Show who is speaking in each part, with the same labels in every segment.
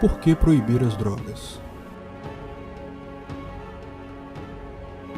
Speaker 1: Por que proibir as drogas?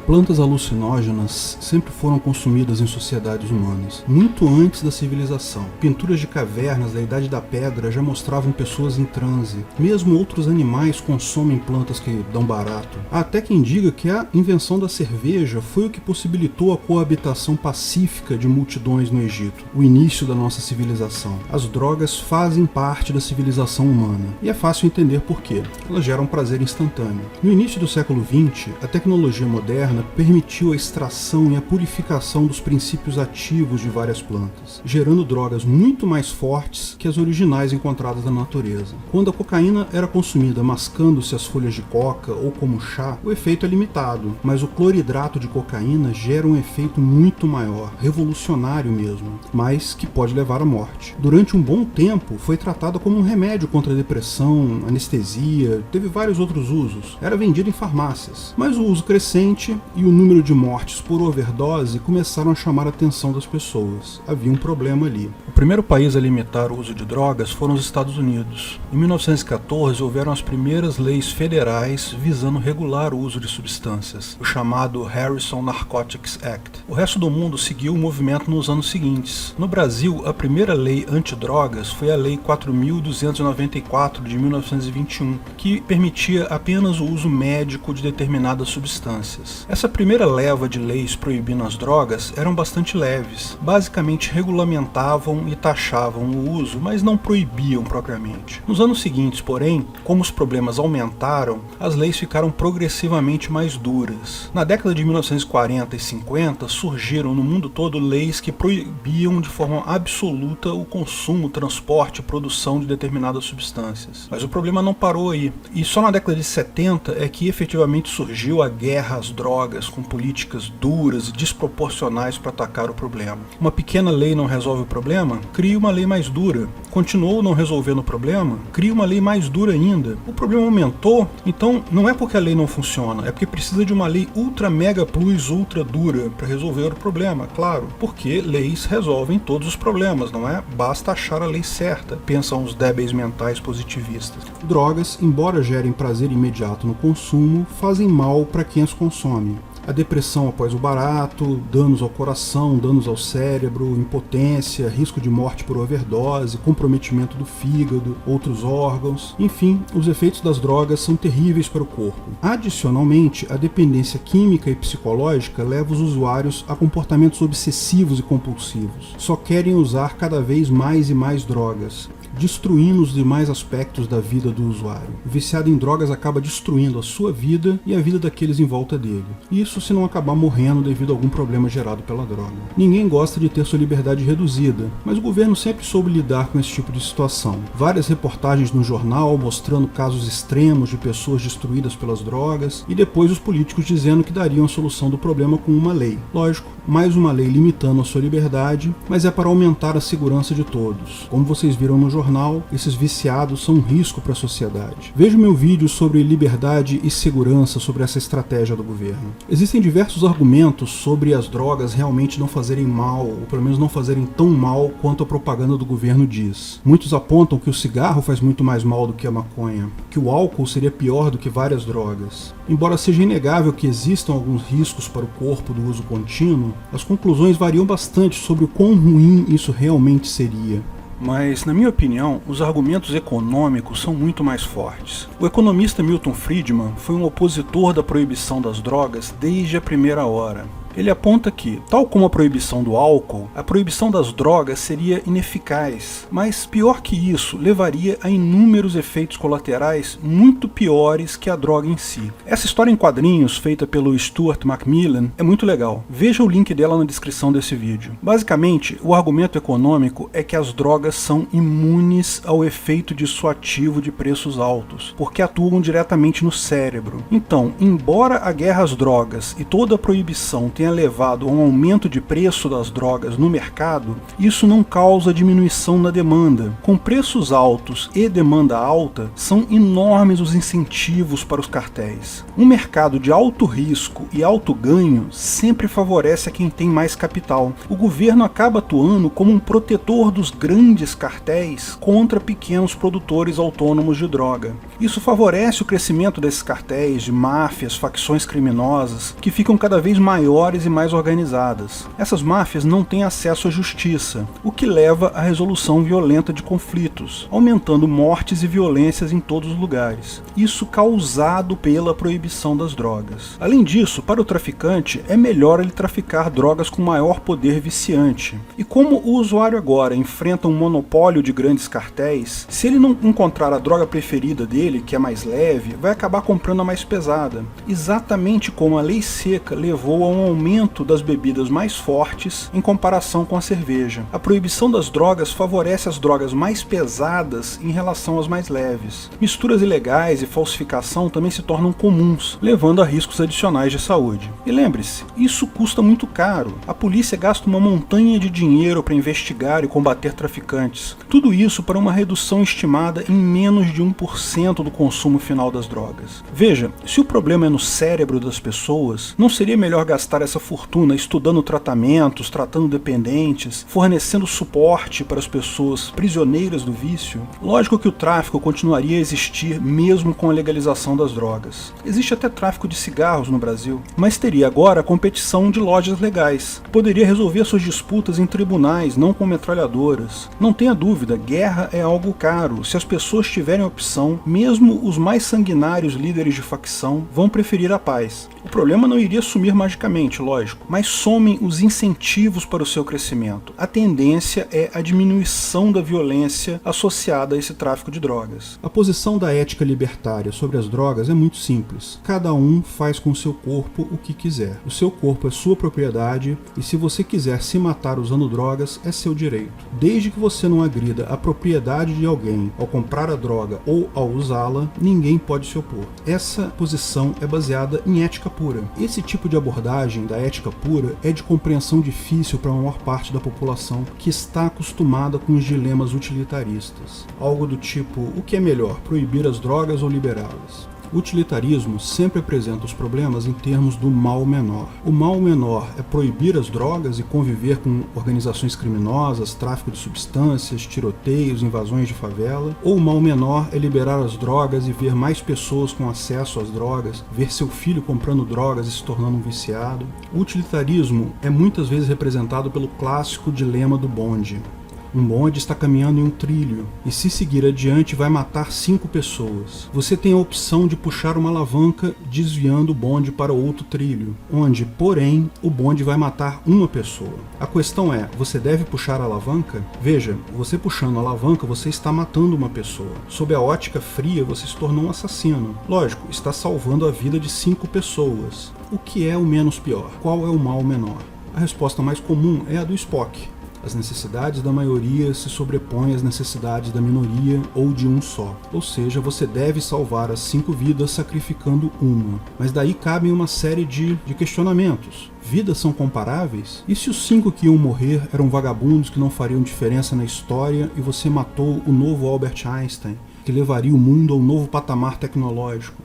Speaker 1: Plantas alucinógenas sempre foram consumidas em sociedades humanas, muito antes da civilização. Pinturas de cavernas da Idade da Pedra já mostravam pessoas em transe. Mesmo outros animais consomem plantas que dão barato. Há até quem diga que a invenção da cerveja foi o que possibilitou a coabitação pacífica de multidões no Egito, o início da nossa civilização. As drogas fazem parte da civilização humana, e é fácil entender por quê. Elas geram prazer instantâneo. No início do século XX, a tecnologia moderna permitiu a extração e a purificação dos princípios ativos de várias plantas, gerando drogas muito mais fortes que as originais encontradas na natureza. Quando a cocaína era consumida mascando-se as folhas de coca ou como chá, o efeito é limitado, mas o cloridrato de cocaína gera um efeito muito maior, revolucionário mesmo, mas que pode levar à morte. Durante um bom tempo, foi tratada como um remédio contra a depressão, anestesia, teve vários outros usos. Era vendida em farmácias, mas o uso crescente e o número de mortes por overdose começaram a chamar a atenção das pessoas. Havia um problema ali. O primeiro país a limitar o uso de drogas foram os Estados Unidos. Em 1914 houveram as primeiras leis federais visando regular o uso de substâncias, o chamado Harrison Narcotics Act. O resto do mundo seguiu o movimento nos anos seguintes. No Brasil, a primeira lei antidrogas foi a Lei 4.294 de 1921, que permitia apenas o uso médico de determinadas substâncias. Essa primeira leva de leis proibindo as drogas eram bastante leves. Basicamente regulamentavam e taxavam o uso, mas não proibiam propriamente. Nos anos seguintes, porém, como os problemas aumentaram, as leis ficaram progressivamente mais duras. Na década de 1940 e 50, surgiram no mundo todo leis que proibiam de forma absoluta o consumo, transporte e produção de determinadas substâncias. Mas o problema não parou aí. E só na década de 70 é que efetivamente surgiu a guerra às drogas, com políticas duras e desproporcionais para atacar o problema. Uma pequena lei não resolve o problema? Cria uma lei mais dura. Continuou não resolvendo o problema? Cria uma lei mais dura ainda. O problema aumentou, então não é porque a lei não funciona, é porque precisa de uma lei ultra mega plus ultra dura para resolver o problema, claro. Porque leis resolvem todos os problemas, não é? Basta achar a lei certa, pensam os débeis mentais positivistas. Drogas, embora gerem prazer imediato no consumo, fazem mal para quem as consome. A depressão após o barato, danos ao coração, danos ao cérebro, impotência, risco de morte por overdose, comprometimento do fígado, outros órgãos, enfim, os efeitos das drogas são terríveis para o corpo. Adicionalmente, a dependência química e psicológica leva os usuários a comportamentos obsessivos e compulsivos. Só querem usar cada vez mais e mais drogas, destruindo os demais aspectos da vida do usuário. O viciado em drogas acaba destruindo a sua vida e a vida daqueles em volta dele. Isso se não acabar morrendo devido a algum problema gerado pela droga. Ninguém gosta de ter sua liberdade reduzida, mas o governo sempre soube lidar com esse tipo de situação. Várias reportagens no jornal mostrando casos extremos de pessoas destruídas pelas drogas e depois os políticos dizendo que dariam a solução do problema com uma lei. Lógico, mais uma lei limitando a sua liberdade, mas é para aumentar a segurança de todos. Como vocês viram no jornal, esses viciados são um risco para a sociedade. Veja o meu vídeo sobre liberdade e segurança sobre essa estratégia do governo. Existem diversos argumentos sobre as drogas realmente não fazerem mal, ou pelo menos não fazerem tão mal quanto a propaganda do governo diz. Muitos apontam que o cigarro faz muito mais mal do que a maconha, que o álcool seria pior do que várias drogas. Embora seja inegável que existam alguns riscos para o corpo do uso contínuo, as conclusões variam bastante sobre o quão ruim isso realmente seria. Mas, na minha opinião, os argumentos econômicos são muito mais fortes. O economista Milton Friedman foi um opositor da proibição das drogas desde a primeira hora. Ele aponta que, tal como a proibição do álcool, a proibição das drogas seria ineficaz, mas pior que isso, levaria a inúmeros efeitos colaterais muito piores que a droga em si. Essa história em quadrinhos, feita pelo Stuart Macmillan, é muito legal. Veja o link dela na descrição desse vídeo. Basicamente, o argumento econômico é que as drogas são imunes ao efeito dissuasivo de preços altos, porque atuam diretamente no cérebro. Então, embora a guerra às drogas e toda a proibição tenha tenha levado a um aumento de preço das drogas no mercado, isso não causa diminuição na demanda. Com preços altos e demanda alta, são enormes os incentivos para os cartéis. Um mercado de alto risco e alto ganho sempre favorece a quem tem mais capital. O governo acaba atuando como um protetor dos grandes cartéis contra pequenos produtores autônomos de droga. Isso favorece o crescimento desses cartéis, de máfias, facções criminosas, que ficam cada vez maiores e mais organizadas. Essas máfias não têm acesso à justiça, o que leva à resolução violenta de conflitos, aumentando mortes e violências em todos os lugares. Isso causado pela proibição das drogas. Além disso, para o traficante, é melhor ele traficar drogas com maior poder viciante. E como o usuário agora enfrenta um monopólio de grandes cartéis, se ele não encontrar a droga preferida dele, que é mais leve, vai acabar comprando a mais pesada. Exatamente como a lei seca levou a um aumento das bebidas mais fortes em comparação com a cerveja. A proibição das drogas favorece as drogas mais pesadas em relação às mais leves. Misturas ilegais e falsificação também se tornam comuns, levando a riscos adicionais de saúde. E lembre-se, isso custa muito caro. A polícia gasta uma montanha de dinheiro para investigar e combater traficantes. Tudo isso para uma redução estimada em menos de 1% do consumo final das drogas. Veja, se o problema é no cérebro das pessoas, não seria melhor gastar essa fortuna estudando tratamentos, tratando dependentes, fornecendo suporte para as pessoas prisioneiras do vício? Lógico que o tráfico continuaria a existir mesmo com a legalização das drogas. Existe até tráfico de cigarros no Brasil, mas teria agora a competição de lojas legais. Poderia resolver suas disputas em tribunais, não com metralhadoras. Não tenha dúvida, guerra é algo caro. Se as pessoas tiverem opção, mesmo os mais sanguinários líderes de facção vão preferir a paz. O problema não iria sumir magicamente, lógico, mas somem os incentivos para o seu crescimento. A tendência é a diminuição da violência associada a esse tráfico de drogas. A posição da ética libertária sobre as drogas é muito simples. Cada um faz com o seu corpo o que quiser. O seu corpo é sua propriedade e se você quiser se matar usando drogas, é seu direito. Desde que você não agrida a propriedade de alguém ao comprar a droga ou ao usá-la, ninguém pode se opor. Essa posição é baseada em ética pura. Esse tipo de abordagem da ética pura é de compreensão difícil para a maior parte da população que está acostumada com os dilemas utilitaristas. Algo do tipo, o que é melhor, proibir as drogas ou liberá-las? O utilitarismo sempre apresenta os problemas em termos do mal menor. O mal menor é proibir as drogas e conviver com organizações criminosas, tráfico de substâncias, tiroteios, invasões de favela. Ou o mal menor é liberar as drogas e ver mais pessoas com acesso às drogas, ver seu filho comprando drogas e se tornando um viciado. O utilitarismo é muitas vezes representado pelo clássico dilema do bonde. Um bonde está caminhando em um trilho, e se seguir adiante vai matar 5 pessoas. Você tem a opção de puxar uma alavanca desviando o bonde para outro trilho, onde, porém, o bonde vai matar uma pessoa. A questão é, você deve puxar a alavanca? Veja, você puxando a alavanca, você está matando uma pessoa. Sob a ótica fria, você se tornou um assassino. Lógico, está salvando a vida de 5 pessoas. O que é o menos pior? Qual é o mal menor? A resposta mais comum é a do Spock. As necessidades da maioria se sobrepõem às necessidades da minoria ou de um só. Ou seja, você deve salvar as 5 vidas sacrificando uma. Mas daí cabem uma série de questionamentos. Vidas são comparáveis? E se os 5 que iam morrer eram vagabundos que não fariam diferença na história e você matou o novo Albert Einstein, que levaria o mundo a um novo patamar tecnológico?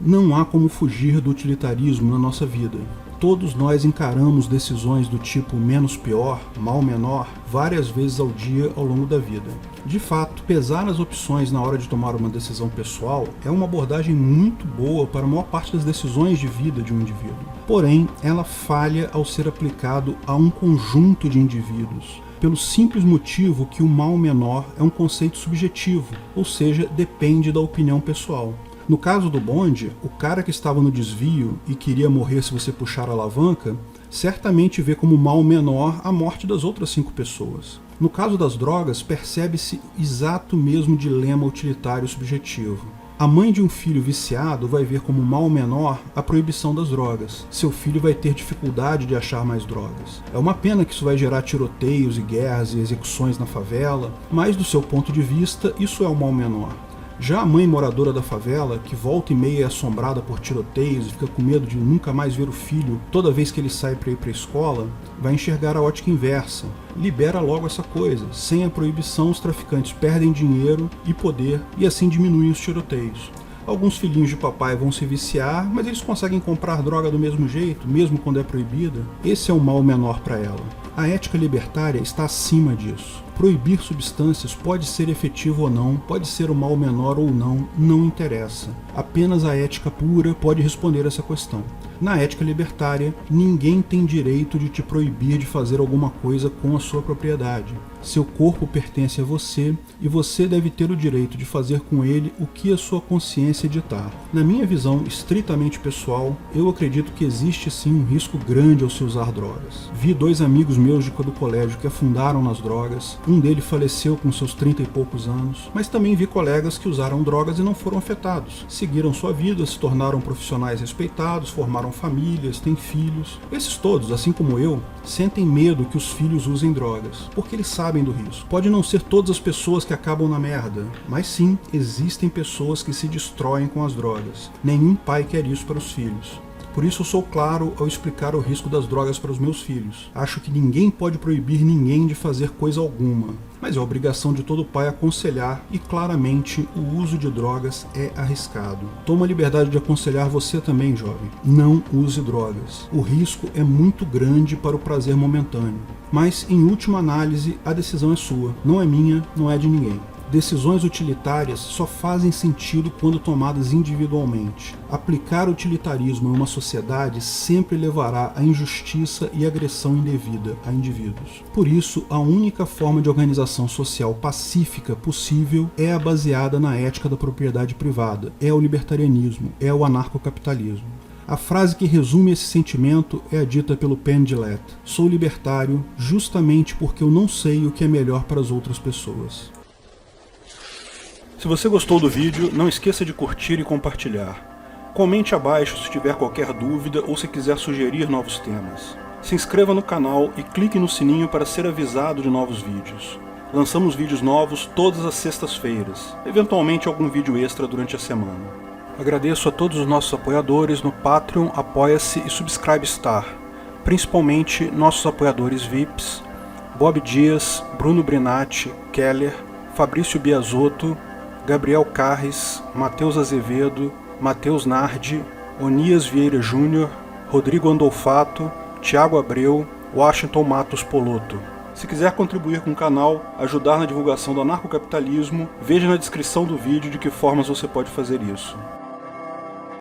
Speaker 1: Não há como fugir do utilitarismo na nossa vida. Todos nós encaramos decisões do tipo menos pior, mal menor, várias vezes ao dia ao longo da vida. De fato, pesar as opções na hora de tomar uma decisão pessoal é uma abordagem muito boa para a maior parte das decisões de vida de um indivíduo. Porém, ela falha ao ser aplicado a um conjunto de indivíduos, pelo simples motivo que o mal menor é um conceito subjetivo, ou seja, depende da opinião pessoal. No caso do bonde, o cara que estava no desvio e queria morrer se você puxar a alavanca, certamente vê como mal menor a morte das outras 5 pessoas. No caso das drogas, percebe-se exato mesmo dilema utilitário subjetivo. A mãe de um filho viciado vai ver como mal menor a proibição das drogas. Seu filho vai ter dificuldade de achar mais drogas. É uma pena que isso vai gerar tiroteios e guerras e execuções na favela, mas do seu ponto de vista, isso é o mal menor. Já a mãe moradora da favela, que volta e meia é assombrada por tiroteios e fica com medo de nunca mais ver o filho toda vez que ele sai para ir para a escola, vai enxergar a ótica inversa. Libera logo essa coisa. Sem a proibição, os traficantes perdem dinheiro e poder e assim diminuem os tiroteios. Alguns filhinhos de papai vão se viciar, mas eles conseguem comprar droga do mesmo jeito, mesmo quando é proibida. Esse é um mal menor para ela. A ética libertária está acima disso. Proibir substâncias pode ser efetivo ou não, pode ser um mal menor ou não interessa. Apenas a ética pura pode responder essa questão. Na ética libertária, ninguém tem direito de te proibir de fazer alguma coisa com a sua propriedade. Seu corpo pertence a você e você deve ter o direito de fazer com ele o que a sua consciência ditar. Na minha visão estritamente pessoal, eu acredito que existe sim um risco grande ao se usar drogas. Vi 2 amigos meus do colégio que afundaram nas drogas, um deles faleceu com seus 30 e poucos anos, mas também vi colegas que usaram drogas e não foram afetados. Seguiram sua vida, se tornaram profissionais respeitados, formaram famílias, têm filhos. Esses todos, assim como eu, sentem medo que os filhos usem drogas, porque eles sabem do risco. Pode não ser todas as pessoas que acabam na merda, mas sim, existem pessoas que se destroem com as drogas. Nenhum pai quer isso para os filhos. Por isso eu sou claro ao explicar o risco das drogas para os meus filhos. Acho que ninguém pode proibir ninguém de fazer coisa alguma, mas é obrigação de todo pai aconselhar e claramente o uso de drogas é arriscado. Tomo a liberdade de aconselhar você também, jovem. Não use drogas. O risco é muito grande para o prazer momentâneo. Mas, em última análise, a decisão é sua. Não é minha, não é de ninguém. Decisões utilitárias só fazem sentido quando tomadas individualmente. Aplicar utilitarismo em uma sociedade sempre levará à injustiça e agressão indevida a indivíduos. Por isso, a única forma de organização social pacífica possível é a baseada na ética da propriedade privada, é o libertarianismo, é o anarcocapitalismo. A frase que resume esse sentimento é a dita pelo Penn Jillette: sou libertário justamente porque eu não sei o que é melhor para as outras pessoas. Se você gostou do vídeo, não esqueça de curtir e compartilhar. Comente abaixo se tiver qualquer dúvida ou se quiser sugerir novos temas. Se inscreva no canal e clique no sininho para ser avisado de novos vídeos. Lançamos vídeos novos todas as sextas-feiras, eventualmente algum vídeo extra durante a semana. Agradeço a todos os nossos apoiadores no Patreon, Apoia-se e Subscribe Star, principalmente nossos apoiadores VIPs, Bob Dias, Bruno Brinatti, Keller, Fabrício Biasotto, Gabriel Carres, Matheus Azevedo, Matheus Nardi, Onias Vieira Júnior, Rodrigo Andolfato, Thiago Abreu, Washington Matos Poloto. Se quiser contribuir com o canal, ajudar na divulgação do anarcocapitalismo, veja na descrição do vídeo de que formas você pode fazer isso.